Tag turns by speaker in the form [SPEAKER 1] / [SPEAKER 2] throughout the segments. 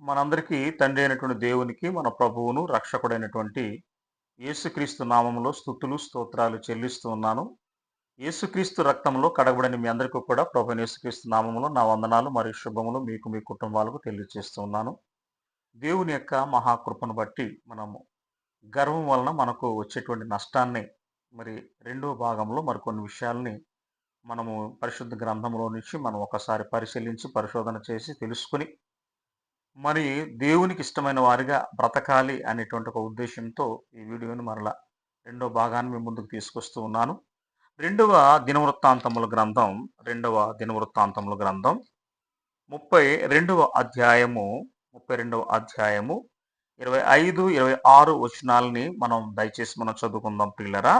[SPEAKER 1] మనందరికీ తండ్రి అయినటువంటి దేవునికి, మన ప్రభువును, రక్షకుడైనటువంటి యేసుక్రీస్తు నామములో స్తుతులు, స్తోత్రాలు చెల్లిస్తూ ఉన్నాను. యేసుక్రీస్తు రక్తంలో కడగబడిన మీ అందరికీ కూడా ప్రభువైన యేసుక్రీస్తు నామములో నా వందనాలు మరియు శుభములు మీకు, మీ కుటుంబాలకు తెలియజేస్తూ ఉన్నాను. దేవుని యొక్క మహాకృపను బట్టి మనము గర్వం వలన మనకు వచ్చేటువంటి నష్టాన్ని మరి రెండవ భాగంలో మరికొన్ని విషయాల్ని మనము పరిశుద్ధ గ్రంథంలో నుంచి మనం ఒకసారి పరిశీలించి, పరిశోధన చేసి, తెలుసుకొని మరి దేవునికి ఇష్టమైన వారిగా బ్రతకాలి అనేటువంటి ఒక ఉద్దేశంతో ఈ వీడియోని మరలా రెండో భాగాన్ని మీ ముందుకు తీసుకొస్తూ ఉన్నాను. రెండవ దినవృత్తాంతముల గ్రంథం రెండవ దినవృత్తాంతముల గ్రంథం 32వ అధ్యాయము 25, 26 వచనాలని దయచేసి మనం చదువుకుందాం ప్రియులరా.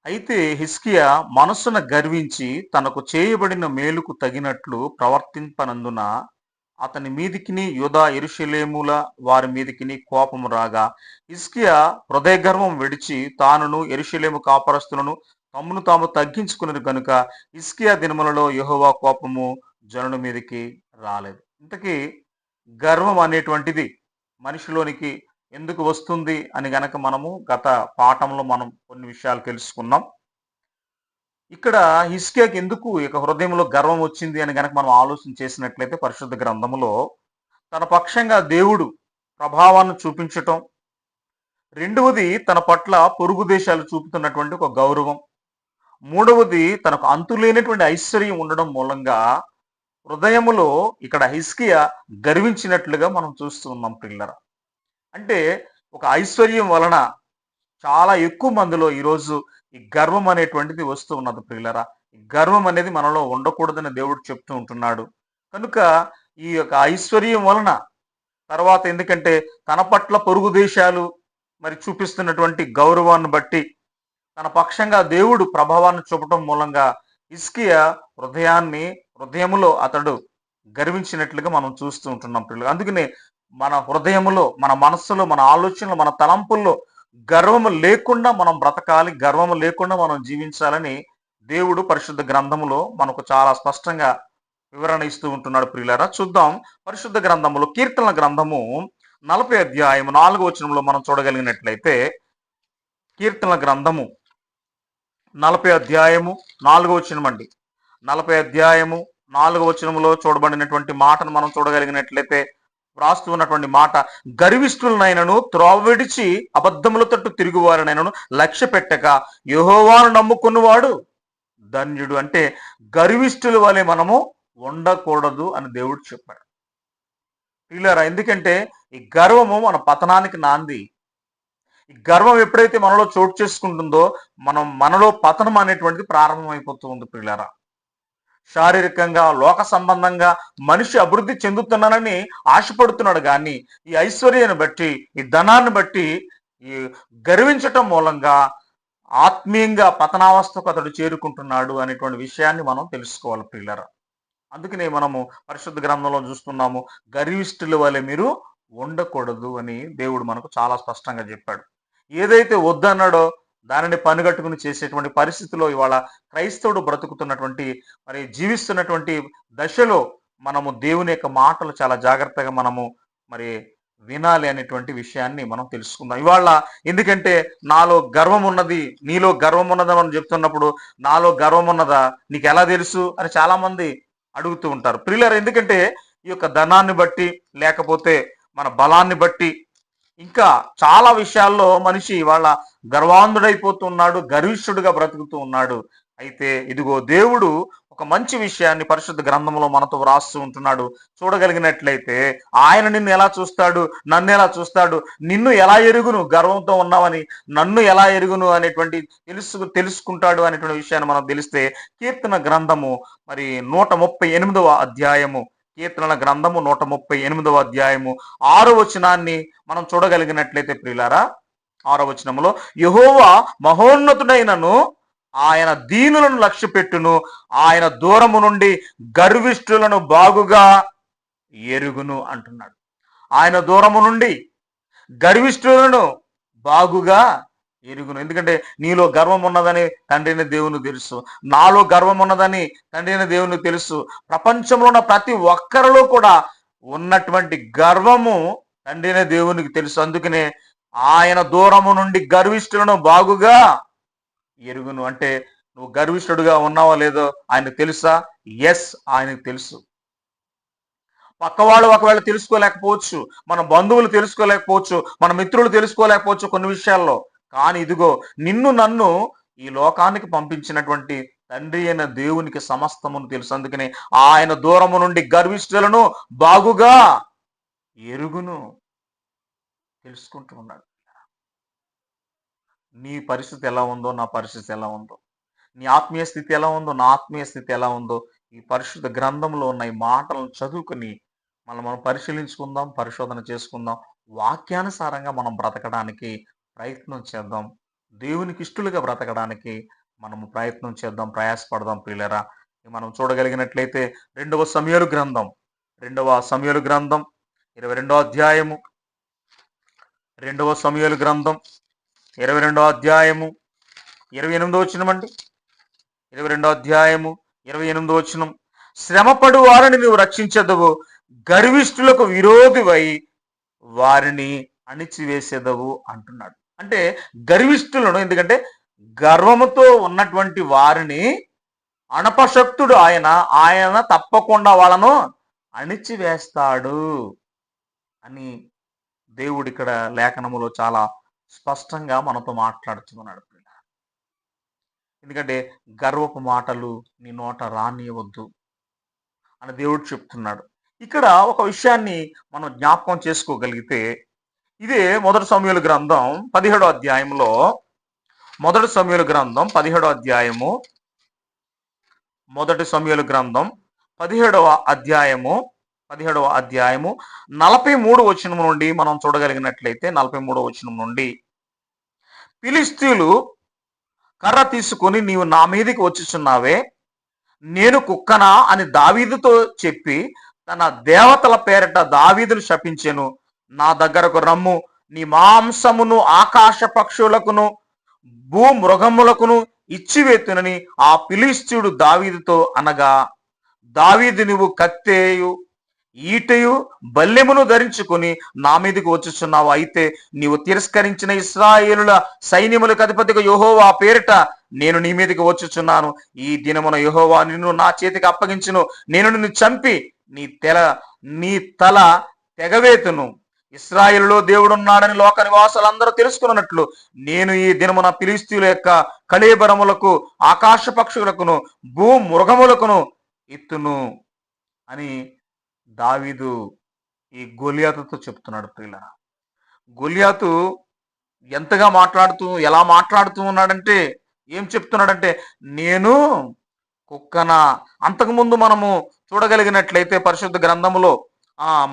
[SPEAKER 1] అయితే హిజ్కియా మనస్సున గర్వించి తనకు చేయబడిన మేలుకు తగినట్లు ప్రవర్తింపనందున అతని మీదికిని యూదా యెరూషలేముల వారి మీదికిని కోపము రాగా, హిజ్కియా హృదయ గర్వం విడిచి తానును యెరూషలేము కాపరస్తులను తమ్మును తాము తగ్గించుకున్నది కనుక హిజ్కియా దినములలో యెహోవా కోపము జనుల మీదకి రాలేదు. ఇంతకీ గర్వం అనేటువంటిది మనిషిలోనికి ఎందుకు వస్తుంది అని గనక మనము గత పాఠంలో మనం కొన్ని విషయాలు తెలుసుకున్నాం. ఇక్కడ హిజ్కియాకి ఎందుకు ఇక హృదయంలో గర్వం వచ్చింది అని గనక మనం ఆలోచన చేసినట్లయితే పరిశుద్ధ గ్రంథములో తన పక్షంగా దేవుడు ప్రభావాన్ని చూపించటం, రెండవది తన పట్ల పొరుగు దేశాలు చూపుతున్నటువంటి ఒక గౌరవం, మూడవది తనకు అంతులేనటువంటి ఐశ్వర్యం ఉండడం మూలంగా హృదయములో ఇక్కడ హిజ్కియా గర్వించినట్లుగా మనం చూస్తూ ఉన్నాం పిల్లరా. అంటే ఒక ఐశ్వర్యం వలన చాలా ఎక్కువ మందిలో ఈరోజు ఈ గర్వం అనేటువంటిది వస్తూ ఉన్నది ప్రియులరా. ఈ గర్వం అనేది మనలో ఉండకూడదని దేవుడు చెప్తూ ఉంటున్నాడు. కనుక ఈ యొక్క ఐశ్వర్యం వలన తర్వాత ఎందుకంటే తన పట్ల పొరుగు దేశాలు మరి చూపిస్తున్నటువంటి గౌరవాన్ని బట్టి తన పక్షంగా దేవుడు ప్రభావాన్ని చూపటం మూలంగా హిజ్కియా హృదయములో అతడు గర్వించినట్లుగా మనం చూస్తూ ఉంటున్నాం పిల్లలు. అందుకనే మన హృదయములో, మన మనస్సులో, మన ఆలోచనలో, మన తలంపుల్లో గర్వము లేకుండా మనం బ్రతకాలి, గర్వము లేకుండా మనం జీవించాలని దేవుడు పరిశుద్ధ గ్రంథములో మనకు చాలా స్పష్టంగా వివరణ ఇస్తూ ఉంటున్నాడు ప్రియులారా. చూద్దాం పరిశుద్ధ గ్రంథములో కీర్తనల గ్రంథము 40వ అధ్యాయము 4వ వచనంలో మనం చూడగలిగినట్లయితే, కీర్తనల గ్రంథము 40వ అధ్యాయము 4వ వచనం అండి. 40వ అధ్యాయము 4వ వచనంలో చూడబడినటువంటి మాటను మనం చూడగలిగినట్లయితే వ్రాస్తూ ఉన్నటువంటి మాట, గర్విష్ఠులనైనను త్రోవ విడిచి అబద్ధముల తట్టు తిరుగువారినైనను లక్ష్య పెట్టక యెహోవాను నమ్ముకున్నవాడు ధన్యుడు. అంటే గర్విష్ఠుల వలె మనము ఉండకూడదు అని దేవుడు చెప్పాడు పిల్లరా. ఎందుకంటే ఈ గర్వము మన పతనానికి నాంది. ఈ గర్వం ఎప్పుడైతే మనలో చోటు చేసుకుంటుందో మనలో పతనం అనేటువంటిది ప్రారంభమైపోతూ ఉంది పిల్లరా. శారీరకంగా, లోక సంబంధంగా మనిషి అభివృద్ధి చెందుతున్నానని ఆశపడుతున్నాడు, కానీ ఈ ఐశ్వర్యాన్ని బట్టి, ఈ ధనాన్ని బట్టి, ఈ గర్వించటం మూలంగా ఆత్మీయంగా పతనావస్థకు అతడు చేరుకుంటున్నాడు అనేటువంటి విషయాన్ని మనం తెలుసుకోవాలి పిల్లరా. అందుకనే మనము పరిశుద్ధ గ్రంథంలో చూస్తున్నాము, గర్విష్ఠుల వలె మీరు ఉండకూడదు అని దేవుడు మనకు చాలా స్పష్టంగా చెప్పాడు. ఏదైతే వద్దన్నాడో దానిని పనిగట్టుకుని చేసేటువంటి పరిస్థితిలో ఇవాళ క్రైస్తవుడు బ్రతుకుతున్నటువంటి మరి జీవిస్తున్నటువంటి దశలో మనము దేవుని యొక్క మాటలు చాలా జాగ్రత్తగా మనము మరి వినాలి అనేటువంటి విషయాన్ని మనం తెలుసుకుందాం ఇవాళ. ఎందుకంటే నాలో గర్వం ఉన్నది, నీలో గర్వం ఉన్నదా మనం చెప్తున్నప్పుడు నాలో గర్వం ఉన్నదా నీకు ఎలా తెలుసు అని చాలా మంది అడుగుతూ ఉంటారు ప్రియులారా. ఎందుకంటే ఈ యొక్క ధనాన్ని బట్టి, లేకపోతే మన బలాన్ని బట్టి, ఇంకా చాలా విషయాల్లో మనిషి వాళ్ళ గర్వాంధుడైపోతున్నాడు, గర్విష్ఠుడుగా బ్రతుకుతూ ఉన్నాడు. అయితే ఇదిగో దేవుడు ఒక మంచి విషయాన్ని పరిశుద్ధ గ్రంథంలో మనతో వ్రాస్తూ ఉంటున్నాడు. చూడగలిగినట్లయితే ఆయన నిన్ను ఎలా చూస్తాడు, నన్ను ఎలా చూస్తాడు, నిన్ను ఎలా ఎరుగును, గర్వంతో ఉన్నావని నన్ను ఎలా ఎరుగును అనేటువంటి తెలుసుకుంటాడు అనేటువంటి విషయాన్ని మనం తెలిస్తే, కీర్తన గ్రంథము మరి 138వ అధ్యాయము, కీర్తనల గ్రంథము 138వ అధ్యాయము 6వ వచనాన్ని మనం చూడగలిగినట్లయితే ప్రియులారా, 6వ వచనములో, యెహోవా మహోన్నతుడైనను ఆయన దీనులను లక్ష్య పెట్టును, ఆయన దూరము నుండి గర్విష్ఠులను బాగుగా ఎరుగును అంటున్నాడు. ఆయన దూరము నుండి గర్విష్ఠులను బాగుగా ఎరుగును. ఎందుకంటే నీలో గర్వం ఉన్నదని తండ్రి అయిన దేవునికి తెలుసు. నాలో గర్వం ఉన్నదని తండ్రి అయిన దేవునికి తెలుసు. ప్రపంచంలో ఉన్న ప్రతి ఒక్కరిలో కూడా ఉన్నటువంటి గర్వము తండ్రి అయిన దేవునికి తెలుసు. అందుకనే ఆయన దూరము నుండి గర్విష్ఠులను బాగుగా ఎరుగును. అంటే నువ్వు గర్విష్ఠుడుగా ఉన్నావో లేదో ఆయనకు తెలుసా? ఎస్, ఆయనకు తెలుసు. పక్కవాళ్ళు ఒకవేళ తెలుసుకోలేకపోవచ్చు, మన బంధువులు తెలుసుకోలేకపోవచ్చు, మన మిత్రులు తెలుసుకోలేకపోవచ్చు కొన్ని విషయాల్లో. కానీ ఇదిగో నిన్ను నన్ను ఈ లోకానికి పంపించినటువంటి తండ్రి అయిన దేవునికి సమస్తమును తెలుసు. అందుకని ఆయన దూరము నుండి గర్విష్ఠులను బాగుగా ఎరుగును, తెలుసుకుంటూ ఉన్నాడు. నీ పరిస్థితి ఎలా ఉందో నా పరిస్థితి ఎలా ఉందో, నీ ఆత్మీయ స్థితి ఎలా ఉందో నా ఆత్మీయ స్థితి ఎలా ఉందో ఈ పరిశుద్ధ గ్రంథంలో ఉన్న ఈ మాటలను చదువుకుని మనం పరిశీలించుకుందాం, పరిశోధన చేసుకుందాం. వాక్యానుసారంగా మనం బ్రతకడానికి ప్రయత్నం చేద్దాం. దేవునికి ఇష్టలుగా బ్రతకడానికి మనము ప్రయత్నం చేద్దాం, ప్రయాసపడదాం ప్రియులరా. మనం చూడగలిగినట్లయితే రెండవ సమూయేలు గ్రంథం 22వ అధ్యాయము, 22వ అధ్యాయము 28వ వచనం అండి. 22వ అధ్యాయము 28వ వచనం. శ్రమపడు వారిని నువ్వు రక్షించదవు, గర్విష్ఠులకు విరోధివై వారిని అణిచివేసేదవు అంటున్నాడు. అంటే గర్విష్ఠులను, ఎందుకంటే గర్వముతో ఉన్నటువంటి వారిని అణపశక్తుడు ఆయన తప్పకుండా వాళ్ళను అణిచివేస్తాడు అని దేవుడు ఇక్కడ లేఖనములో చాలా స్పష్టంగా మనతో మాట్లాడుతున్నాడు. ఎందుకంటే గర్వపు మాటలు నీ నోట రానియవద్దు అని దేవుడు చెప్తున్నాడు. ఇక్కడ ఒక విషయాన్ని మనం జ్ఞాపకం చేసుకోగలిగితే, ఇదే మొదటి సమూయేలు గ్రంథం 17వ అధ్యాయంలో, మొదటి సమూయేలు గ్రంథం 17వ అధ్యాయము, మొదటి సమూయేలు గ్రంథం 17వ అధ్యాయము 43వ వచనం నుండి మనం చూడగలిగినట్లయితే, 43వ వచనం నుండి, ఫిలిష్తీయులు కర్ర తీసుకొని నీవు నా మీదికి వచ్చుచున్నావే, నేను కుక్కనా అని దావీదుతో చెప్పి తన దేవతల పేరట దావీదును శపించెను. నా దగ్గరకు రమ్ము, నీ మాంసమును ఆకాశ పక్షులకును భూమృగములకును ఇచ్చివేతునని ఆ ఫిలిష్తీయుడు దావీదుతో అనగా, దావీదు నువ్వు కత్తెయు ఈటయు బల్లెమును ధరించుకొని నా మీదకి వచ్చుచున్నావు. అయితే నీవు తిరస్కరించిన ఇశ్రాయేలుల సైన్యములకు అధిపతిగా యెహోవా పేరిట నేను నీ మీదకి వచ్చుచున్నాను. ఈ దినమున యెహోవా నిన్ను నా చేతికి అప్పగించును. నేను నిన్ను చంపి నీ తల తెగవేతును. ఇశ్రాయేలులో దేవుడున్నాడని లోక నివాసులందరూ తెలుసుకున్నట్లు నేను ఈ దినమున ఫిలిష్తీయుల యొక్క కళేబరములకు ఆకాశ పక్షులకును భూమృగములకును ఎత్తును అని దావీదు ఈ గొలియాతుతో చెప్తున్నాడు. ప్రియులారా, గొలియాతు ఎలా మాట్లాడుతూ ఉన్నాడంటే, ఏం చెప్తున్నాడంటే, నేను కుక్కన. అంతకుముందు మనము చూడగలిగినట్లయితే పరిశుద్ధ గ్రంథములో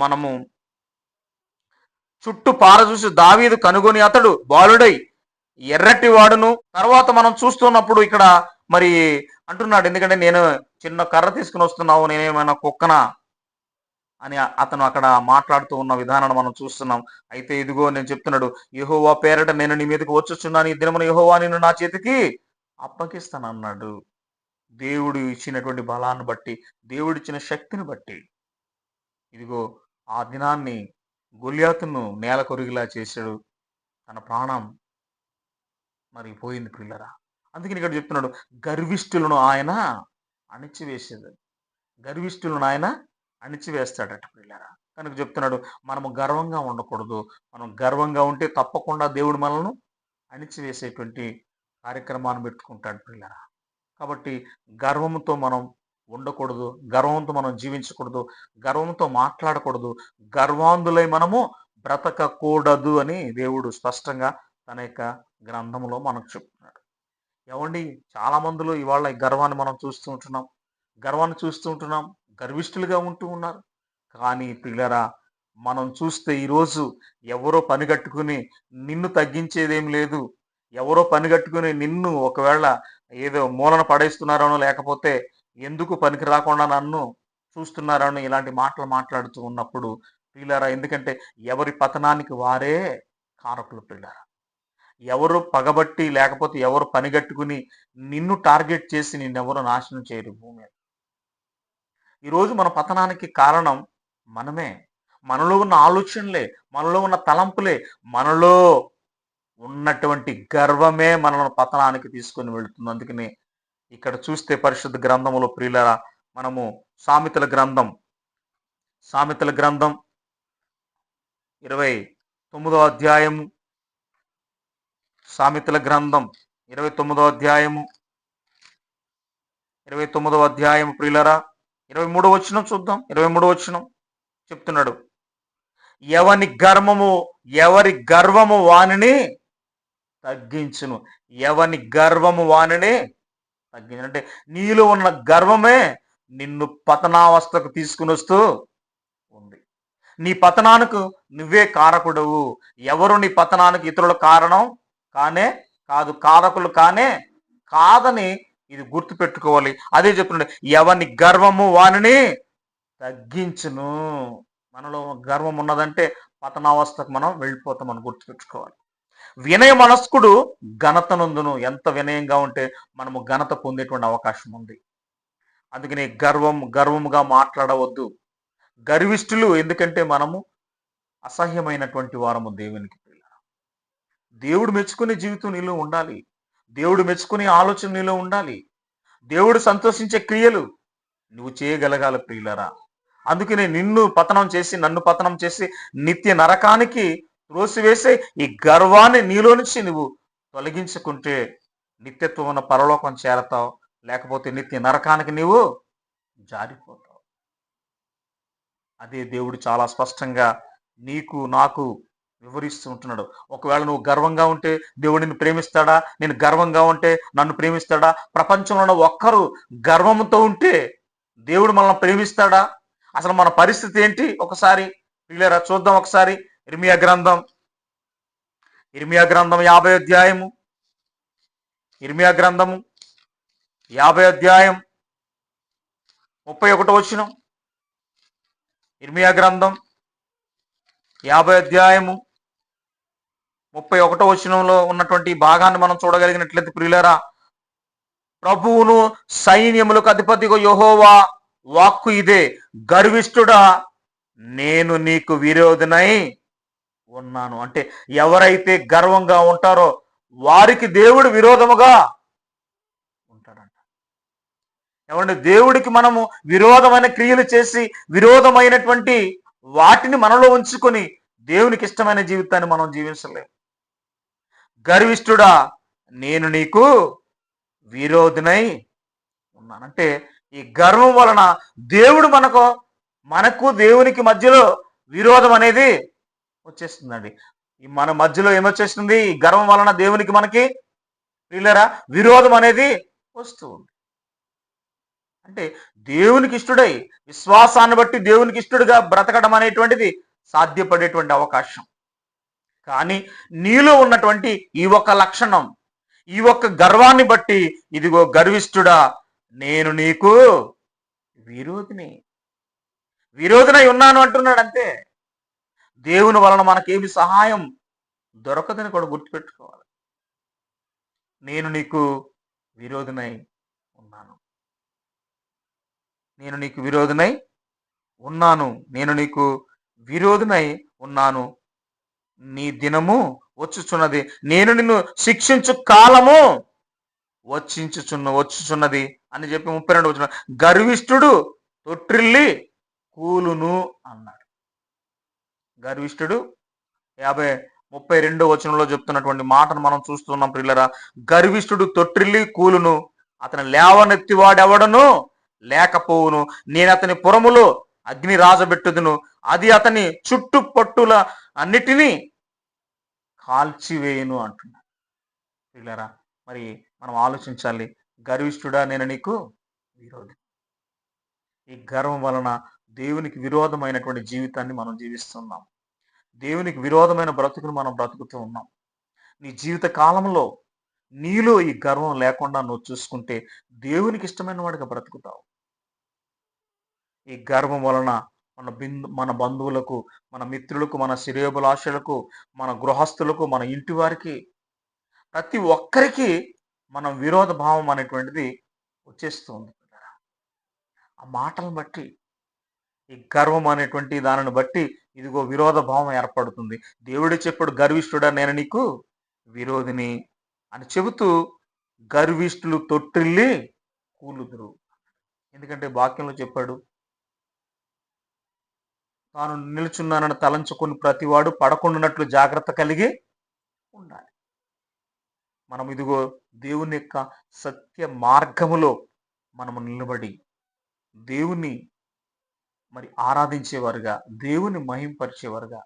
[SPEAKER 1] మనము చుట్టూ పారచూసి దావీదు కనుగొని అతడు బాలుడై ఎర్రటి వాడును. తర్వాత మనం చూస్తున్నప్పుడు ఇక్కడ మరి అంటున్నాడు, ఎందుకంటే నేను చిన్న కర్ర తీసుకుని వస్తున్నావు, నేనేమైనా కుక్కనా అని అతను అక్కడ మాట్లాడుతూ ఉన్న విధానాన్ని మనం చూస్తున్నాం. అయితే ఇదిగో నేను చెప్తున్నాడు, యెహోవా పేరట నేను నీ మీదకి వచ్చుచున్నాను. ఈ దినమున యెహోవా నిన్ను నా చేతికి అప్పగిస్తానన్నాడు. దేవుడు ఇచ్చినటువంటి బలాన్ని బట్టి, దేవుడిచ్చిన శక్తిని బట్టి ఇదిగో ఆ దినాన్ని గొలియాతును నేల కొరిగిలా చేశాడు. తన ప్రాణం మరి పోయింది పిల్లరా. అందుకని ఇక్కడ చెప్తున్నాడు, గర్విష్ఠులను ఆయన అణిచివేసేది, గర్విష్ఠులను ఆయన అణిచివేస్తాడట పిల్లరా. కనుక చెప్తున్నాడు, మనము గర్వంగా ఉండకూడదు. మనం గర్వంగా ఉంటే తప్పకుండా దేవుడు మనల్ని అణిచివేసేటువంటి కార్యక్రమాన్ని పెట్టుకుంటాడు పిల్లరా. కాబట్టి గర్వంతో మనం ఉండకూడదు, గర్వంతో మనం జీవించకూడదు, గర్వంతో మాట్లాడకూడదు, గర్వాంధులై మనము బ్రతకకూడదు అని దేవుడు స్పష్టంగా తన యొక్క గ్రంథంలో మనకు చెప్తున్నాడు. ఏమండి, చాలా మందిలో ఇవాళ ఈ గర్వాన్ని మనం చూస్తూ ఉంటున్నాం, గర్విష్ఠులుగా ఉంటూ ఉన్నారు. కానీ పిల్లరా, మనం చూస్తే ఈరోజు ఎవరో పని కట్టుకుని నిన్ను తగ్గించేదేం లేదు, ఎవరో పని కట్టుకుని నిన్ను ఒకవేళ ఏదో మూలన పడేస్తున్నారనో, లేకపోతే ఎందుకు పనికి రాకుండా నన్ను చూస్తున్నారనో ఇలాంటి మాటలు మాట్లాడుతూ ఉన్నప్పుడు పిల్లరా, ఎందుకంటే ఎవరి పతనానికి వారే కారకులు పిల్లరా. ఎవరు పగబట్టి లేకపోతే ఎవరు పనిగట్టుకుని నిన్ను టార్గెట్ చేసి నిన్నెవరు నాశనం చేయరు భూమి మీద. ఈరోజు మన పతనానికి కారణం మనమే. మనలో ఉన్న ఆలోచనలే, మనలో ఉన్న తలంపులే, మనలో ఉన్నటువంటి గర్వమే మనల్ని పతనానికి తీసుకొని వెళుతుంది. అందుకని ఇక్కడ చూస్తే పరిశుద్ధ గ్రంథములో ప్రియులారా, మనము సామెతల గ్రంథం సామెతల గ్రంథం 29వ అధ్యాయము, సామెతల గ్రంథం 29వ అధ్యాయము 29వ అధ్యాయము ప్రియులారా, 23వ వచనం చూద్దాం. 23వ వచనం చెప్తున్నాడు, ఎవరి గర్వము వానిని తగ్గించును. ఎవని గర్వము వానిని తగ్గించును అంటే నీలో ఉన్న గర్వమే నిన్ను పతనావస్థకు తీసుకుని వస్తూ ఉంది. నీ పతనానికి నువ్వే కారకుడవు. ఎవరు నీ పతనానికి ఇతరుల కారణం కాదు, కారకులు కాదని ఇది గుర్తు పెట్టుకోవాలి. అదే చెప్తున్నాడు, ఎవని గర్వము వానిని తగ్గించును. మనలో గర్వం ఉన్నదంటే పతనావస్థకు మనం వెళ్ళిపోతామని గుర్తుపెట్టుకోవాలి. వినయ మనస్కుడు ఘనత నందును. ఎంత వినయంగా ఉంటే మనము ఘనత పొందేటువంటి అవకాశం ఉంది. అందుకని గర్వముగా మాట్లాడవద్దు. గర్విష్ఠులు, ఎందుకంటే మనము అసహ్యమైనటువంటి వారము దేవునికి. దేవుడు మెచ్చుకునే జీవితం నీలో ఉండాలి. దేవుడు మెచ్చుకునే ఆలోచన నీలో ఉండాలి. దేవుడు సంతోషించే క్రియలు నువ్వు చేయగలగాలి ప్రియులరా. అందుకనే నిన్ను పతనం చేసి, నన్ను పతనం చేసి నిత్య నరకానికి త్రోసివేసే ఈ గర్వాన్ని నీలో నుంచి నువ్వు తొలగించుకుంటే నిత్యత్వం ఉన్న పరలోకం చేరతావు, లేకపోతే నిత్య నరకానికి నీవు జారిపోతావు. అదే దేవుడు చాలా స్పష్టంగా నీకు నాకు వివరిస్తూ ఉంటున్నాడు. ఒకవేళ నువ్వు గర్వంగా ఉంటే దేవుడు నిన్ను ప్రేమిస్తాడా? నేను గర్వంగా ఉంటే నన్ను ప్రేమిస్తాడా? ప్రపంచంలో ఉన్న ఒక్కరు గర్వంతో ఉంటే దేవుడు మనల్ని ప్రేమిస్తాడా? అసలు మన పరిస్థితి ఏంటి ఒకసారి పిల్లరా చూద్దాం. ఒకసారి ఇర్మియా గ్రంథం 50వ అధ్యాయము, ఇర్మియా గ్రంథము 50వ అధ్యాయం 31వ వచనం. ఇర్మియా గ్రంథం 50వ అధ్యాయము 31వ వచనంలో ఉన్నటువంటి భాగాన్ని మనం చూడగలిగినట్లయితే ప్రియులారా, ప్రభువును సైన్యములకు అధిపతిగా యెహోవా వాక్కు ఇదే, గర్విష్ఠుడా నేను నీకు విరోధినై ఉన్నాను. అంటే ఎవరైతే గర్వంగా ఉంటారో వారికి దేవుడు విరోధముగా ఉంటాడంట. ఏమంటే దేవుడికి మనము విరోధమైన క్రియలు చేసి విరోధమైనటువంటి వాటిని మనలో ఉంచుకొని దేవునికి ఇష్టమైన జీవితాన్ని మనం జీవించలేము. గర్విష్ఠుడా నేను నీకు విరోధినై ఉన్నానంటే ఈ గర్వం వలన దేవుడు మనకు దేవునికి మధ్యలో విరోధం అనేది వచ్చేస్తుందండి. మన మధ్యలో ఏమొచ్చేస్తుంది? ఈ గర్వం వలన దేవునికి మనకి ప్రియులారా విరోధం అనేది వస్తుంది. అంటే దేవునికి ఇష్టడై విశ్వాసాన్ని బట్టి దేవునికి ఇష్టడుగా బ్రతకడం అనేటువంటిది సాధ్యపడేటువంటి అవకాశం. కానీ నీలో ఉన్నటువంటి ఈ ఒక్క లక్షణం, ఈ ఒక్క గర్వాన్ని బట్టి ఇదిగో గర్విష్ఠుడా నేను నీకు విరోధినై ఉన్నాను అంటున్నాడు. అంతే. దేవుని వలన మనకేమి సహాయం దొరకదని కూడా గుర్తుపెట్టుకోవాలి. నేను నీకు విరోధినై ఉన్నాను, నేను నీకు విరోధినై ఉన్నాను, నేను నీకు విరోధినై ఉన్నాను. నీ దినము వచ్చుచున్నది, నేను నిన్ను శిక్షించు కాలము వచ్చుచున్నది అని చెప్పి 32 వచ్చిన గర్విష్ఠుడు తొట్టిల్లి కూలును అన్నాడు. గర్విష్ఠుడు 32వ వచనంలో చెప్తున్నటువంటి మాటను మనం చూస్తున్నాం ప్రియులరా. గర్విష్ఠుడు తొట్టిల్లి కూలును, అతని లేవనెత్తివాడెవడను లేకపోవును. నేను అతని పురములో అగ్ని రాజబెట్టుదును, అది అతని చుట్టుపట్టుల అన్నిటినీ కాల్చివేయును అంటున్నాడు. ప్రియులరా, మరి మనం ఆలోచించాలి. గర్విష్ఠుడా నేను నీకు విరోధి. ఈ గర్వం వలన దేవునికి విరోధమైనటువంటి జీవితాన్ని మనం జీవిస్తున్నాం. దేవునికి విరోధమైన బ్రతుకును మనం బ్రతుకుతూ ఉన్నాం. నీ జీవిత కాలంలో నీలో ఈ గర్వం లేకుండా నువ్వు చూసుకుంటే దేవునికి ఇష్టమైన వాడిగా బ్రతుకుతావు. ఈ గర్వం వలన మన బంధువులకు, మన మిత్రులకు, మన శ్రేయోభిలాషులకు, మన గృహస్థులకు, మన ఇంటి వారికి ప్రతి ఒక్కరికి మనం విరోధ భావం అనేటువంటిది వచ్చేస్తుంది. ఆ మాటలను బట్టి, ఈ గర్వం అనేటువంటి దానిని బట్టి ఇదిగో విరోధ భావం ఏర్పడుతుంది. దేవుడే చెప్పాడు, గర్విష్ఠుడా నేను నీకు విరోధిని అని చెబుతూ గర్విష్ఠులు తొట్టిల్లి కూలుదురు. ఎందుకంటే వాక్యంలో చెప్పాడు, తాను నిలుచున్నానని తలంచుకొని ప్రతివాడు పడకుండానట్లు జాగ్రత్త కలిగి ఉండాలి. మనం ఇదిగో దేవుని యొక్క సత్య మార్గములో మనము నిలబడి దేవుని మరి ఆరాధించేవారుగా, దేవుని మహింపరిచేవారుగా,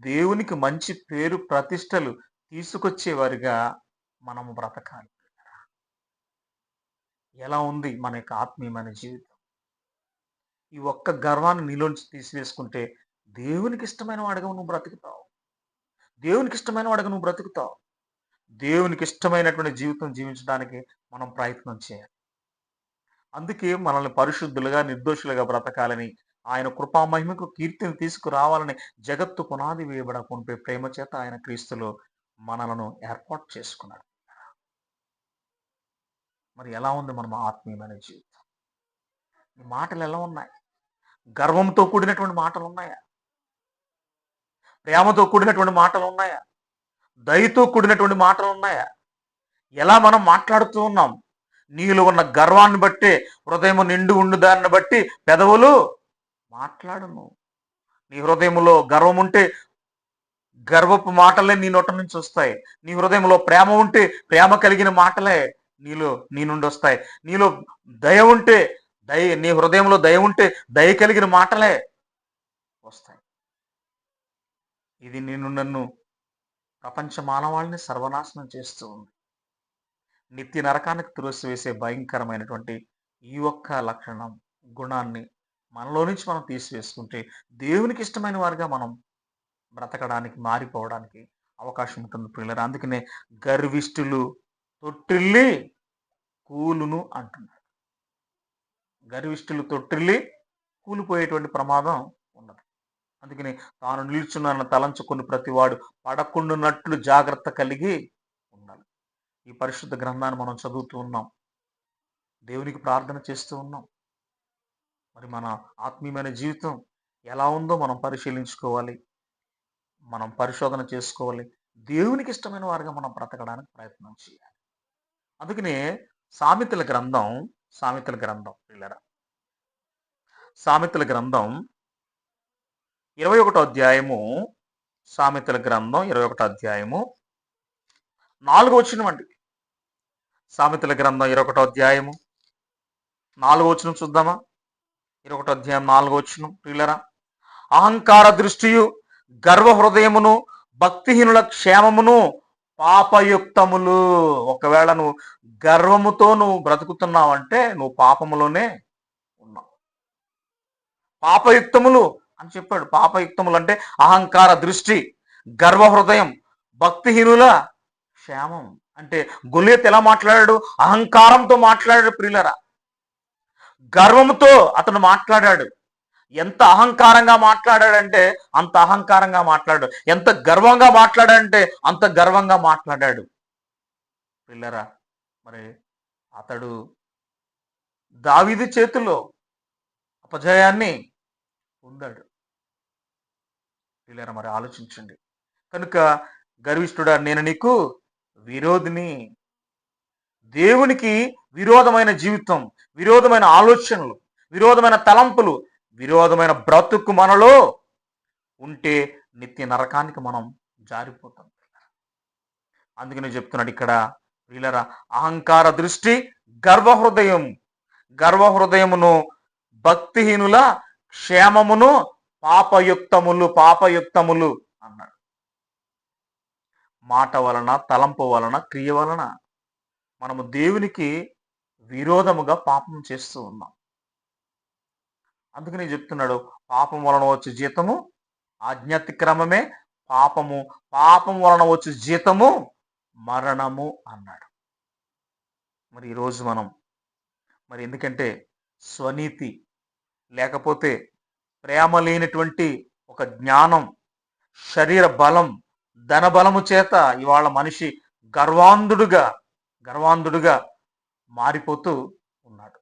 [SPEAKER 1] దేవునికి మంచి పేరు ప్రతిష్టలు తీసుకొచ్చేవారుగా మనము బ్రతకాలి. ఎలా ఉంది మన యొక్క ఆత్మీయమైన జీవితం? ఈ ఒక్క గర్వాన్ని నీలోంచి తీసివేసుకుంటే దేవునికి ఇష్టమైన వాడిగా నువ్వు బ్రతుకుతావు. దేవునికి ఇష్టమైన వాడిగా నువ్వు బ్రతుకుతావు. దేవునికి ఇష్టమైనటువంటి జీవితం జీవించడానికి మనం ప్రయత్నం చేయాలి. అందుకే మనల్ని పరిశుద్ధులుగా, నిర్దోషులుగా బ్రతకాలని, ఆయన కృపామహిమకు కీర్తిని తీసుకురావాలని జగత్తు పునాది వేయబడకుంటే ప్రేమ చేత ఆయన క్రీస్తులో మనలను ఏర్పాటు చేసుకున్నాడు. మరి ఎలా ఉంది మన ఆత్మీయమైన జీవితం? ఈ మాటలు ఎలా ఉన్నాయి? గర్వంతో కూడినటువంటి మాటలు ఉన్నాయా? ప్రేమతో కూడినటువంటి మాటలు ఉన్నాయా? దయతో కూడినటువంటి మాటలు ఉన్నాయా? ఎలా మనం మాట్లాడుతూ ఉన్నాం? నీలో ఉన్న గర్వాన్ని బట్టి, హృదయం నిండు ఉండు దాన్ని బట్టి పెదవులు మాట్లాడును. నీ హృదయంలో గర్వం ఉంటే గర్వపు మాటలే నీ నోట నుంచి వస్తాయి. నీ హృదయంలో ప్రేమ ఉంటే ప్రేమ కలిగిన మాటలే నీ నుండి వస్తాయి. నీలో దయ ఉంటే నీ హృదయంలో దయ ఉంటే దయ కలిగిన మాటలే వస్తాయి. ఇది నన్ను ప్రపంచ మానవాళిని సర్వనాశనం చేస్తూ ఉంది. నిత్య నరకానికి తులసివేసే భయంకరమైనటువంటి ఈ ఒక్క లక్షణం, గుణాన్ని మనలో నుంచి మనం తీసివేసుకుంటే దేవునికి ఇష్టమైన వారిగా మనం బ్రతకడానికి, మారిపోవడానికి అవకాశం ఉంటుంది పిల్లలు. అందుకనే గర్విష్ఠులు తొట్టిల్లి కూలును అంటున్నాడు. గర్విష్ఠులు తొట్టిల్లి కూలిపోయేటువంటి ప్రమాదం ఉండదు. అందుకని తాను నిల్చున్న తలంచుకుని ప్రతివాడు పడకుండానట్లు జాగ్రత్త కలిగి ఉండాలి. ఈ పరిశుద్ధ గ్రంథాన్ని మనం చదువుతూ ఉన్నాం, దేవునికి ప్రార్థన చేస్తూ ఉన్నాం. మరి మన ఆత్మీయమైన జీవితం ఎలా ఉందో మనం పరిశీలించుకోవాలి, మనం పరిశోధన చేసుకోవాలి. దేవునికి ఇష్టమైన వారిగా మనం బ్రతకడానికి ప్రయత్నం చేయాలి. అందుకనే సామెతల గ్రంథం పిల్లరా, సామెతల గ్రంథం 21వ అధ్యాయము, సామెతల గ్రంథం 21వ అధ్యాయము 4వ వచనం అండి. సామెతల గ్రంథం 21వ అధ్యాయము 4వ వచనం చూద్దామా? 21వ అధ్యాయం 4వ వచనం పిల్లరా, అహంకార దృష్టియు గర్వ హృదయమును భక్తిహీనుల క్షేమమును పాపయుక్తములు. ఒకవేళ నువ్వు గర్వముతో నువ్వు బ్రతుకుతున్నావంటే నువ్వు పాపములోనే ఉన్నావు. పాపయుక్తములు అని చెప్పాడు. పాపయుక్తములు అంటే అహంకార దృష్టి, గర్వ హృదయం, భక్తిహీనుల క్షేమం. అంటే గొలియత్ ఎలా మాట్లాడాడు? అహంకారంతో మాట్లాడాడు ప్రియులరా. గర్వంతో అతను మాట్లాడాడు. ఎంత అహంకారంగా మాట్లాడాడంటే అంత అహంకారంగా మాట్లాడాడు. ఎంత గర్వంగా మాట్లాడాడంటే అంత గర్వంగా మాట్లాడాడు పిల్లరా. మరి అతడు దావీదు చేతిలో అపజయాన్ని పొందాడు పిల్లరా. మరి ఆలోచించండి. కనుక గర్విష్ఠుడా నేను నీకు విరోధిని. దేవునికి విరోధమైన జీవితం, విరోధమైన ఆలోచనలు, విరోధమైన తలంపులు, విరోధమైన బ్రతుకు మనలో ఉంటే నిత్య నరకానికి మనం జారిపోతాం. అందుకనే చెప్తున్నాడు ఇక్కడ వీళ్ళరా, అహంకార దృష్టి, గర్వహృదయమును భక్తిహీనుల క్షేమమును పాపయుక్తములు అన్నాడు. మాట వలన, తలంపు వలన, క్రియ వలన మనము దేవునికి విరోధముగా పాపం చేస్తూ ఉన్నాం. అందుకని చెప్తున్నాడు, పాపం వలన వచ్చే జీతము ఆజ్ఞాతిక్రమమే, పాపం వలన వచ్చే జీతము మరణము అన్నాడు. మరి ఈరోజు మనం ఎందుకంటే స్వనీతి లేకపోతే ప్రేమ లేనటువంటి ఒక జ్ఞానం, శరీర బలం, ధన బలము చేత ఇవాళ మనిషి గర్వాంధుడుగా గర్వాంధుడుగా మారిపోతూ ఉన్నాడు.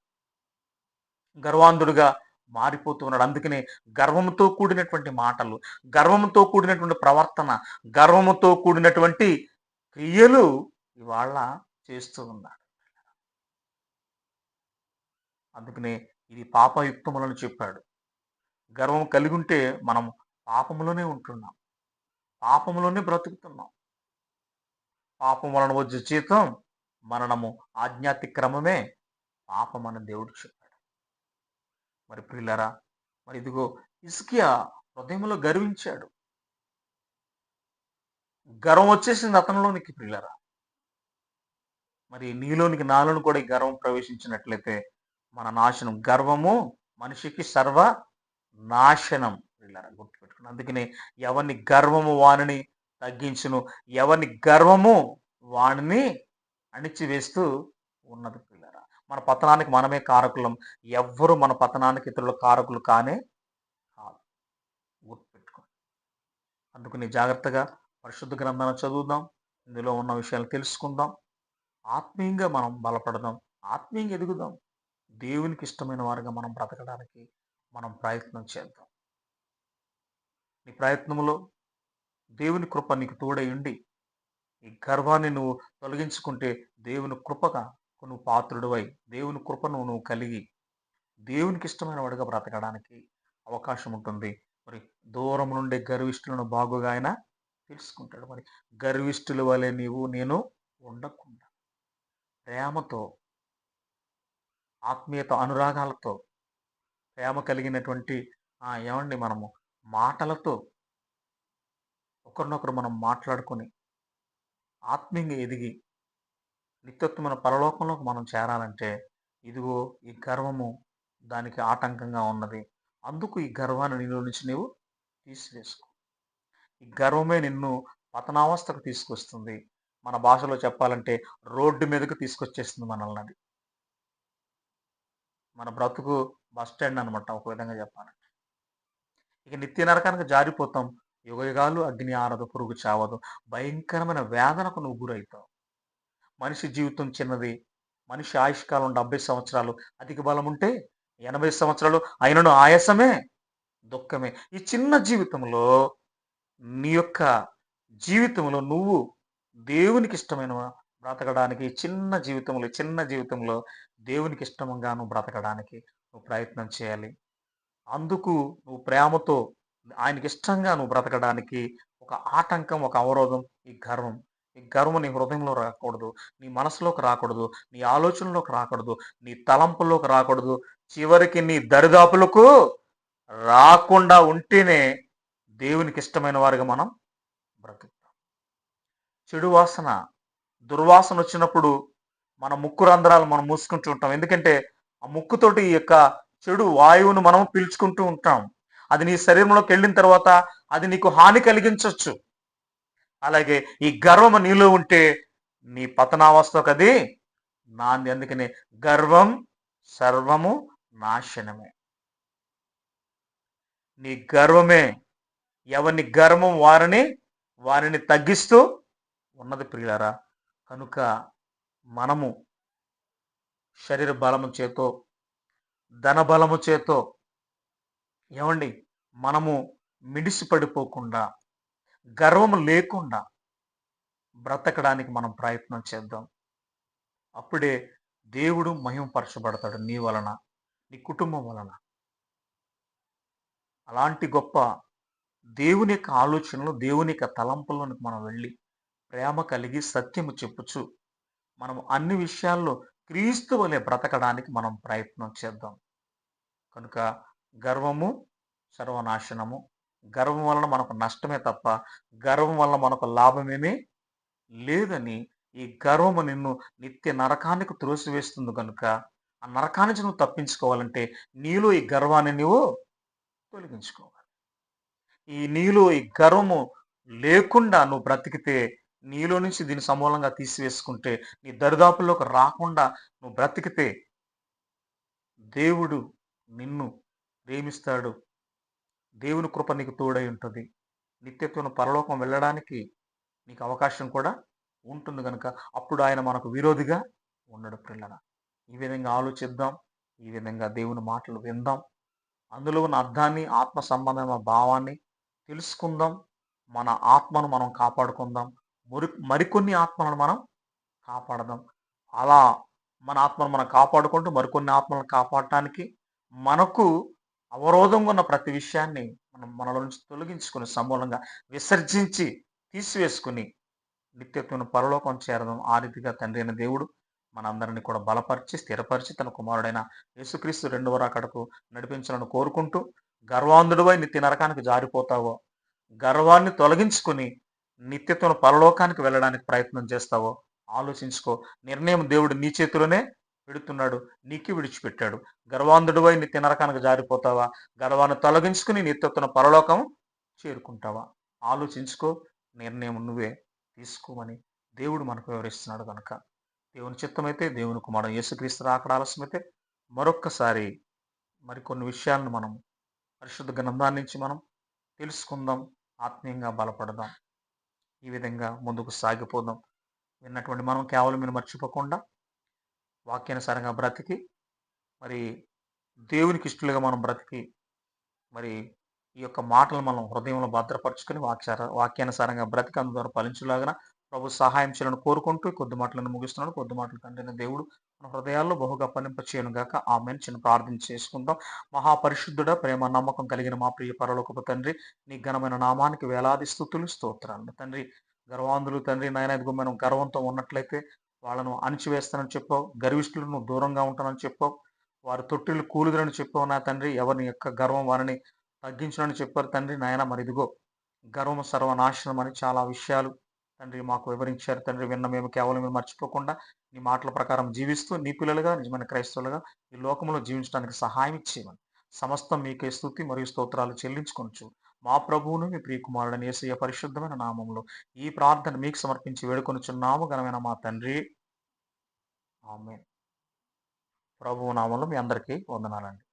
[SPEAKER 1] గర్వాంధుడుగా మారిపోతూ ఉన్నాడు. అందుకనే గర్వంతో కూడినటువంటి మాటలు, గర్వంతో కూడినటువంటి ప్రవర్తన, గర్వముతో కూడినటువంటి క్రియలు ఇవాళ చేస్తూ ఉన్నాడు. అందుకనే ఇది పాపయుక్తములని చెప్పాడు. గర్వం కలిగి ఉంటే మనం పాపములోనే ఉంటున్నాం. పాపములోనే బ్రతుకుతున్నాం. పాపం వలన వచ్చే జీతం మరణము. ఆజ్ఞాతిక్రమమే పాపమని దేవుడు చెప్పాడు. మరి ప్రియులారా, మరి ఇదిగో హిజ్కియా హృదయంలో గర్వించాడు. గర్వం వచ్చేసింది అతనిలోనికి ప్రియులారా. మరి నీలోనికి నాలోని కూడా ఈ గర్వం ప్రవేశించినట్లయితే మన నాశనం. గర్వము మనిషికి సర్వ నాశనం ప్రియులారా, గుర్తుపెట్టుకుని. అందుకనే ఎవరిని గర్వము వానిని తగ్గించును, ఎవరిని గర్వము వానిని అణిచివేస్తూ ఉన్నది ప్రియులారా. మన పతనానికి మనమే కారకులం. ఎవ్వరు మన పతనానికి ఇతరుల కారకులు కానే కాదు. గుర్తుపెట్టుకోండి. అందుకని జాగ్రత్తగా పరిశుద్ధ గ్రంథాన్ని చదువుదాం. ఇందులో ఉన్న విషయాలు తెలుసుకుందాం. ఆత్మీయంగా మనం బలపడదాం. ఆత్మీయంగా ఎదుగుదాం. దేవునికి ఇష్టమైన వారుగా మనం బ్రతకడానికి మనం ప్రయత్నం చేద్దాం. నీ ప్రయత్నంలో దేవుని కృప నీకు తోడై ఉండి ఈ గర్వాన్ని నువ్వు తొలగించుకుంటే దేవుని కృపగా నువ్వు పాత్రుడివై దేవుని కృపను నువ్వు కలిగి దేవునికి ఇష్టమైన వాడిగా బ్రతకడానికి అవకాశం ఉంటుంది. మరి దూరం నుండి గర్విష్ఠులను బాగుగా ఆయన తెలుసుకుంటాడు. మరి గర్విష్ఠుల వలె నేను ఉండకుండా ప్రేమతో, ఆత్మీయత, అనురాగాలతో, ప్రేమ కలిగినటువంటి ఏమండి మనము మాటలతో ఒకరినొకరు మనం మాట్లాడుకొని ఆత్మీయంగా ఎదిగి నిత్యత్వమైన పరలోకంలోకి మనం చేరాలంటే ఇదిగో ఈ గర్వము దానికి ఆటంకంగా ఉన్నది. అందుకు ఈ గర్వాన్ని నీలో నుంచి నీవు తీసివేసుకో. ఈ గర్వమే నిన్ను పతనావస్థకు తీసుకొస్తుంది. మన భాషలో చెప్పాలంటే రోడ్డు మీదకు తీసుకొచ్చేస్తుంది మనల్ని అది. మన బ్రతుకు బస్ స్టాండ్ అనమాట ఒక విధంగా చెప్పాలంటే. ఇక నిత్య నరకానికి జారిపోతాం. యుగయుగాలు అగ్ని ఆరదు, పురుగు చావదు. భయంకరమైన వేదనకు నువ్వు గురవుతావు. మనిషి జీవితం చిన్నది. మనిషి ఆయుష్కాలం 70 సంవత్సరాలు. అధిక బలం ఉంటే 80 సంవత్సరాలు అయినను ఆయాసమే, దుఃఖమే. ఈ చిన్న జీవితంలో నీ యొక్క జీవితంలో నువ్వు దేవునికి ఇష్టమైన బ్రతకడానికి చిన్న జీవితంలో దేవునికి ఇష్టంగా నువ్వు బ్రతకడానికి నువ్వు ప్రయత్నం చేయాలి. అందుకు నువ్వు ప్రేమతో ఆయనకి ఇష్టంగా నువ్వు బ్రతకడానికి ఒక ఆటంకం, ఒక అవరోధం ఈ గర్వం. ఈ గర్వం నీ హృదయంలో రాకూడదు, నీ మనసులోకి రాకూడదు, నీ ఆలోచనలోకి రాకూడదు, నీ తలంపుల్లోకి రాకూడదు. చివరికి నీ దరిదాపులకు రాకుండా ఉంటేనే దేవునికి ఇష్టమైన వారుగా మనం బ్రతుకుతాం. చెడు వాసన, దుర్వాసన వచ్చినప్పుడు మన ముక్కు రంధ్రాలు మనం మూసుకుంటూ ఉంటాం. ఎందుకంటే ఆ ముక్కుతోటి ఈ యొక్క చెడు వాయువును మనం పీల్చుకుంటూ ఉంటాం. అది నీ శరీరంలోకి వెళ్ళిన తర్వాత అది నీకు హాని కలిగించవచ్చు. అలాగే ఈ గర్వం నీలో ఉంటే నీ పతనావస్థకు అది నాంది. అందుకనే గర్వం సర్వము నాశనమే. నీ గర్వమే ఎవరిని గర్వం వారిని తగ్గిస్తూ ఉన్నది ప్రియులారా. కనుక మనము శరీర బలము చేతో, ధన బలము చేతో ఏమండి మనము మిడిసి పడిపోకుండా, గర్వము లేకుండా బ్రతకడానికి మనం ప్రయత్నం చేద్దాం. అప్పుడే దేవుడు మహిమపరచబడతాడు నీ వలన, నీ కుటుంబం వలన. అలాంటి గొప్ప దేవుని యొక్క ఆలోచనలు, దేవుని యొక్క తలంపుల్లోనికి మనం వెళ్ళి ప్రేమ కలిగి సత్యము చెప్పుచు మనం అన్ని విషయాల్లో క్రీస్తు వలె బ్రతకడానికి మనం ప్రయత్నం చేద్దాం. కనుక గర్వము సర్వనాశనము. గర్వం వలన మనకు నష్టమే తప్ప గర్వం వలన మనకు లాభమేమీ లేదని, ఈ గర్వము నిన్ను నిత్య నరకానికి త్రోసివేస్తుంది. కనుక ఆ నరకాన్ని నుంచి నువ్వు తప్పించుకోవాలంటే నీలో ఈ గర్వాన్ని నువ్వు తొలగించుకోవాలి. నీలో ఈ గర్వము లేకుండా నువ్వు బ్రతికితే, నీలో నుంచి దీన్ని సమూలంగా తీసివేసుకుంటే, నీ దరిదాపుల్లోకి రాకుండా నువ్వు బ్రతికితే దేవుడు నిన్ను ప్రేమిస్తాడు. దేవుని కృప నీకు తోడై ఉంటుంది. నిత్యత్వం పరలోకం వెళ్ళడానికి నీకు అవకాశం కూడా ఉంటుంది గనుక అప్పుడు ఆయన మనకు విరోధిగా ఉండడు పిల్లల. ఈ విధంగా ఆలోచిద్దాం. ఈ విధంగా దేవుని మాటలు విందాం. అందులో ఉన్న అర్థాన్ని, ఆత్మ సంబంధమైన భావాన్ని తెలుసుకుందాం. మన ఆత్మను మనం కాపాడుకుందాం. మరికొన్ని ఆత్మలను మనం కాపాడదాం. అలా మన ఆత్మను మనం కాపాడుకుంటూ మరికొన్ని ఆత్మలను కాపాడటానికి మనకు అవరోధంగా ఉన్న ప్రతి విషయాన్ని మనం మనలో నుంచి తొలగించుకొని సమూలంగా విసర్జించి తీసివేసుకొని నిత్యత్వను పరలోకం చేరదాం. ఆ రీతిగా తండ్రి అయిన దేవుడు మనందరిని కూడా బలపరిచి, స్థిరపరిచి తన కుమారుడైన యేసుక్రీస్తు రెండవ రాకడకు నడిపించాలని కోరుకుంటూ, గర్వాంధుడివై నిత్య నరకానికి జారిపోతావో, గర్వాన్ని తొలగించుకొని నిత్యత్వను పరలోకానికి వెళ్ళడానికి ప్రయత్నం చేస్తావో ఆలోచించుకో. నిర్ణయం దేవుడు నీ చేతిలోనే పెడుతున్నాడు. నీకు విడిచిపెట్టాడు. గర్వాంధుడివై నిత్య నరకానికి జారిపోతావా? గర్వాన్ని తొలగించుకుని నిత్యత్వన పరలోకం చేరుకుంటావా? ఆలోచించుకో. నిర్ణయం నువ్వే తీసుకోమని దేవుడు మనకు వివరిస్తున్నాడు కనుక దేవుని చిత్తమైతే దేవుని కుమారుడు యేసుక్రీస్తు రాకడ ఆలస్యమైతే మరొక్కసారి మరికొన్ని విషయాలను మనం పరిశుద్ధ గ్రంథాన్ని నుంచి మనం తెలుసుకుందాం. ఆత్మీయంగా బలపడదాం. ఈ విధంగా ముందుకు సాగిపోదాం. విన్నటువంటి మనం కేవలం మీరు మర్చిపోకుండా వాక్యానుసారంగా బ్రతికి మరి దేవునికి ఇష్టలుగా మనం బ్రతికి మరి ఈ యొక్క మాటలు మనం హృదయంలో భద్రపరుచుకొని వాక్యానుసారంగా బ్రతికి అందు ద్వారా ఫలించులాగా ప్రభు సహాయం చేయాలని కోరుకుంటూ కొద్ది మాటలను ముగిస్తున్నాడు. కొద్ది మాటలు తండ్రి దేవుడు మన హృదయాల్లో బహుగా ఫలింప చేయను గాక. ఆమెను చిన్న ప్రార్థన చేసుకుందాం. మహాపరిశుద్ధుడ, ప్రేమ నమ్మకం కలిగిన మా ప్రియ పరలోకపు తండ్రి, నీ ఘనమైన నామానికి వేలాది స్తుతులు స్తోత్రాలు తండ్రి. గర్వాంధులు తండ్రి నాయన ఇదిగో మనం గర్వంతో ఉన్నట్లయితే వాళ్ళను అణిచివేస్తానని చెప్పావు. గర్విష్ఠులను దూరంగా ఉంటానని చెప్పావు. వారి తొట్టిలు కూలుదురని చెప్పావు నా తండ్రి. ఎవరిని యొక్క గర్వం వారిని తగ్గించునని చెప్పారు తండ్రి. నాయన మరి ఇదిగో గర్వం సర్వనాశనం అని చాలా విషయాలు తండ్రి మాకు వివరించారు తండ్రి. విన్న మేము కేవలం మేము మర్చిపోకుండా నీ మాటల ప్రకారం జీవిస్తూ నీ పిల్లలుగా నిజమైన క్రైస్తవులుగా ఈ లోకంలో జీవించడానికి సహాయం ఇచ్చేయమని సమస్తం మీకే స్తుతి మరియు స్తోత్రాలు చెల్లించుకొనొచ్చు మా ప్రభువును మీ ప్రియకుమారుడని యేసయ్య పరిశుద్ధమైన నామంలో ఈ ప్రార్థన మీకు సమర్పించి వేడుకొనుచున్నాము ఘనమైన మా తండ్రి. ఆమేన్. ప్రభువు నామంలో మీ అందరికీ వందనాలండి.